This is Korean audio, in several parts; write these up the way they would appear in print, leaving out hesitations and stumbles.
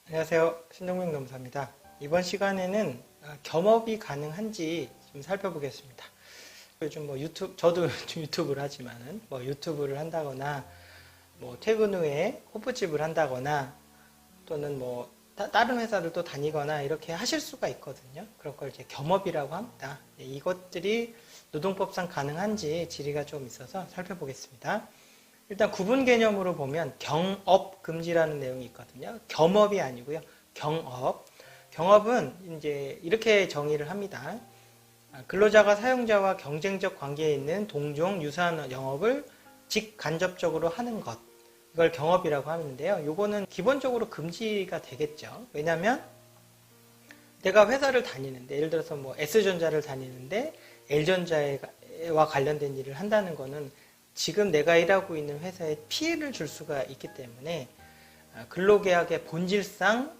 안녕하세요. 신동명 노무사입니다. 이번 시간에는 겸업이 가능한지 좀 살펴보겠습니다. 요즘 저도 요즘 유튜브를 하지만은 유튜브를 한다거나 퇴근 후에 호프집을 한다거나 또는 다른 회사들도 다니거나 이렇게 하실 수가 있거든요. 그런 걸 이제 겸업이라고 합니다. 이것들이 노동법상 가능한지 질의가 좀 있어서 살펴보겠습니다. 일단 구분 개념으로 보면 경업 금지라는 내용이 있거든요. 겸업이 아니고요. 경업. 경업은 이제 이렇게 정의를 합니다. 근로자가 사용자와 경쟁적 관계에 있는 동종 유사한 영업을 직간접적으로 하는 것. 이걸 경업이라고 하는데요. 요거는 기본적으로 금지가 되겠죠. 왜냐하면 내가 회사를 다니는데 예를 들어서 S전자를 다니는데 L전자와 관련된 일을 한다는 거는 지금 내가 일하고 있는 회사에 피해를 줄 수가 있기 때문에 근로계약의 본질상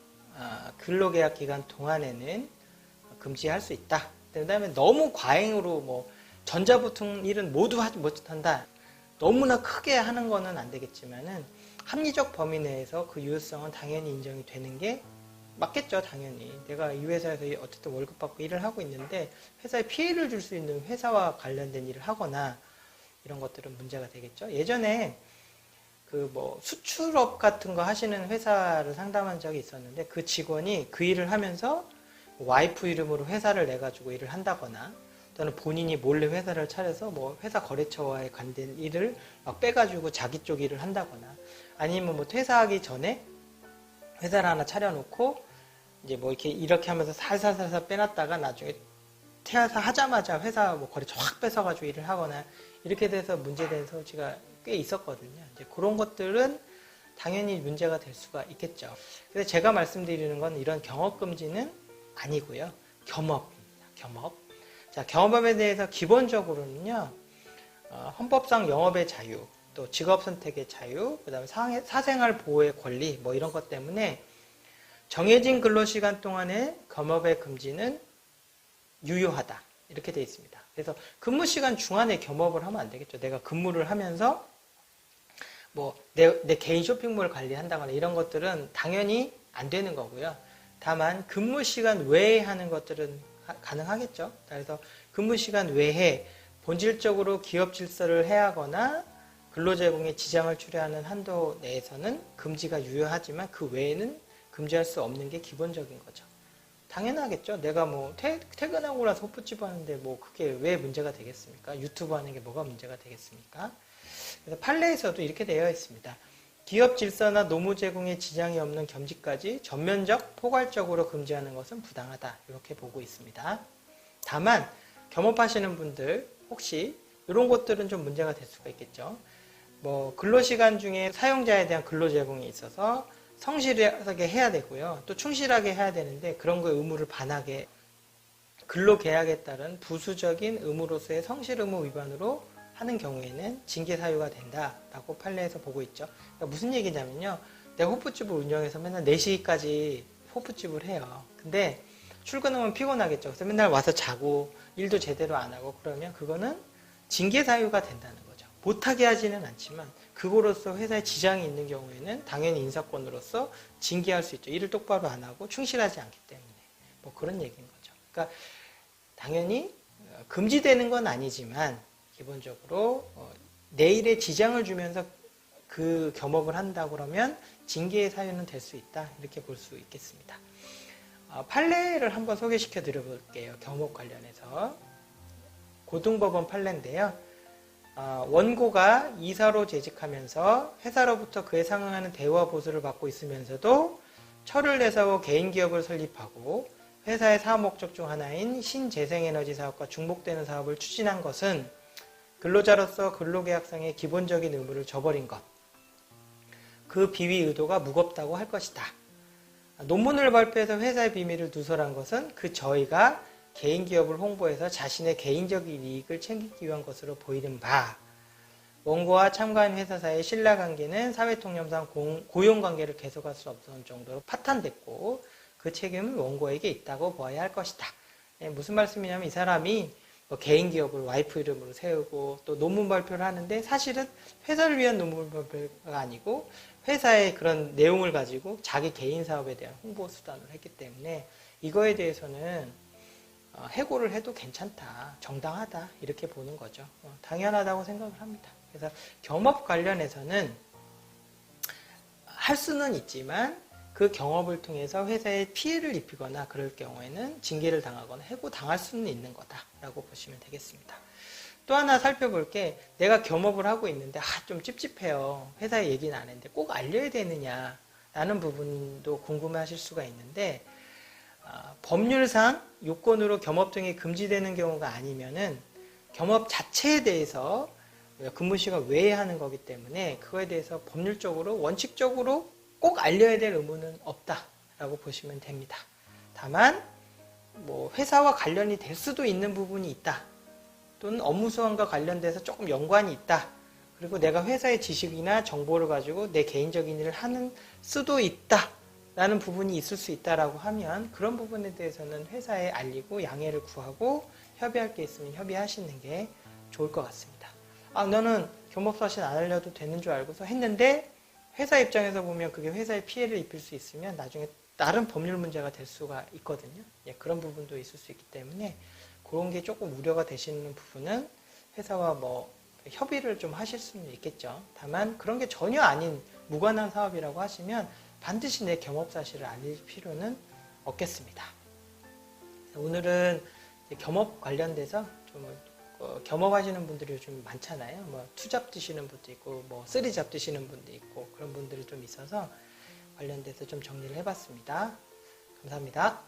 근로계약 기간 동안에는 금지할 수 있다. 그 다음에 너무 과잉으로 전자부품 일은 모두 하지 못한다. 너무나 크게 하는 거는 안 되겠지만은 합리적 범위 내에서 그 유효성은 당연히 인정이 되는 게 맞겠죠, 당연히. 내가 이 회사에서 어쨌든 월급 받고 일을 하고 있는데 회사에 피해를 줄 수 있는 회사와 관련된 일을 하거나 이런 것들은 문제가 되겠죠. 예전에 수출업 같은 거 하시는 회사를 상담한 적이 있었는데 그 직원이 그 일을 하면서 와이프 이름으로 회사를 내가지고 일을 한다거나 또는 본인이 몰래 회사를 차려서 회사 거래처와의 관된 일을 막 빼가지고 자기 쪽 일을 한다거나 아니면 퇴사하기 전에 회사를 하나 차려놓고 이제 이렇게 하면서 살살살살 빼놨다가 나중에 퇴사하자마자 회사 거래처 확 뺏어가지고 일을 하거나 이렇게 돼서 문제된 소지가 꽤 있었거든요. 이제 그런 것들은 당연히 문제가 될 수가 있겠죠. 그래서 제가 말씀드리는 건 이런 경업금지는 아니고요. 겸업입니다. 겸업. 자, 경업에 대해서 기본적으로는요, 헌법상 영업의 자유, 또 직업 선택의 자유, 그 다음에 사생활 보호의 권리, 이런 것 때문에 정해진 근로시간 동안의 겸업의 금지는 유효하다. 이렇게 되어 있습니다. 그래서 근무시간 중간에 겸업을 하면 안 되겠죠. 내가 근무를 하면서 내 개인 쇼핑몰 관리한다거나 이런 것들은 당연히 안 되는 거고요. 다만 근무시간 외에 하는 것들은 가능하겠죠. 그래서 근무시간 외에 본질적으로 기업 질서를 해하거나 근로제공에 지장을 초래하는 한도 내에서는 금지가 유효하지만 그 외에는 금지할 수 없는 게 기본적인 거죠. 당연하겠죠. 내가 퇴근하고 나서 호프집 하는데 그게 왜 문제가 되겠습니까? 유튜브 하는 게 뭐가 문제가 되겠습니까? 그래서 판례에서도 이렇게 되어 있습니다. 기업 질서나 노무 제공에 지장이 없는 겸직까지 전면적, 포괄적으로 금지하는 것은 부당하다. 이렇게 보고 있습니다. 다만 겸업하시는 분들 혹시 이런 것들은 좀 문제가 될 수가 있겠죠. 근로시간 중에 사용자에 대한 근로 제공에 있어서 성실하게 해야 되고요. 또 충실하게 해야 되는데 그런 거에 의무를 반하게 근로계약에 따른 부수적인 의무로서의 성실 의무 위반으로 하는 경우에는 징계 사유가 된다라고 판례에서 보고 있죠. 그러니까 무슨 얘기냐면요. 내가 호프집을 운영해서 맨날 4시까지 호프집을 해요. 근데 출근하면 피곤하겠죠. 그래서 맨날 와서 자고 일도 제대로 안 하고 그러면 그거는 징계 사유가 된다는 거죠. 못하게 하지는 않지만 그거로서 회사에 지장이 있는 경우에는 당연히 인사권으로서 징계할 수 있죠. 일을 똑바로 안 하고 충실하지 않기 때문에. 그런 얘기인 거죠. 그러니까 당연히 금지되는 건 아니지만 기본적으로 내 일에 지장을 주면서 그 겸업을 한다 그러면 징계의 사유는 될 수 있다. 이렇게 볼 수 있겠습니다. 판례를 한번 소개시켜 드려볼게요. 겸업 관련해서. 고등법원 판례인데요. 원고가 이사로 재직하면서 회사로부터 그에 상응하는 대우와 보수를 받고 있으면서도 철을 내서 개인 기업을 설립하고 회사의 사업 목적 중 하나인 신재생에너지 사업과 중복되는 사업을 추진한 것은 근로자로서 근로계약상의 기본적인 의무를 저버린 것. 그 비위 의도가 무겁다고 할 것이다. 논문을 발표해서 회사의 비밀을 누설한 것은 그 저희가 개인 기업을 홍보해서 자신의 개인적인 이익을 챙기기 위한 것으로 보이는 바. 원고와 참가한 회사 사이의 신뢰관계는 사회통념상 고용관계를 계속할 수 없을 정도로 파탄됐고 그 책임은 원고에게 있다고 보아야 할 것이다. 무슨 말씀이냐면 이 사람이 개인 기업을 와이프 이름으로 세우고 또 논문 발표를 하는데 사실은 회사를 위한 논문 발표가 아니고 회사의 그런 내용을 가지고 자기 개인 사업에 대한 홍보 수단을 했기 때문에 이거에 대해서는 해고를 해도 괜찮다, 정당하다 이렇게 보는 거죠. 당연하다고 생각을 합니다. 그래서 겸업 관련해서는 할 수는 있지만 그 경업을 통해서 회사에 피해를 입히거나 그럴 경우에는 징계를 당하거나 해고 당할 수는 있는 거다라고 보시면 되겠습니다. 또 하나 살펴볼 게 내가 겸업을 하고 있는데 좀 찝찝해요. 회사에 얘기는 안 했는데 꼭 알려야 되느냐 라는 부분도 궁금해하실 수가 있는데 법률상 요건으로 겸업 등이 금지되는 경우가 아니면은 겸업 자체에 대해서 근무 시간 외에 하는 거기 때문에 그거에 대해서 법률적으로 원칙적으로 꼭 알려야 될 의무는 없다라고 보시면 됩니다. 다만 뭐 회사와 관련이 될 수도 있는 부분이 있다. 또는 업무 수완과 관련돼서 조금 연관이 있다. 그리고 내가 회사의 지식이나 정보를 가지고 내 개인적인 일을 하는 수도 있다. 라는 부분이 있을 수 있다라고 하면 그런 부분에 대해서는 회사에 알리고 양해를 구하고 협의할 게 있으면 협의하시는 게 좋을 것 같습니다. 너는 겸업사실 안 알려도 되는 줄 알고서 했는데 회사 입장에서 보면 그게 회사에 피해를 입힐 수 있으면 나중에 다른 법률 문제가 될 수가 있거든요. 그런 부분도 있을 수 있기 때문에 그런 게 조금 우려가 되시는 부분은 회사와 뭐 협의를 좀 하실 수는 있겠죠. 다만 그런 게 전혀 아닌 무관한 사업이라고 하시면 반드시 내 겸업 사실을 알릴 필요는 없겠습니다. 오늘은 겸업 관련돼서 좀 겸업하시는 분들이 요즘 많잖아요. 뭐 투잡 드시는 분도 있고 뭐 쓰리잡 드시는 분도 있고 그런 분들이 좀 있어서 관련돼서 좀 정리를 해봤습니다. 감사합니다.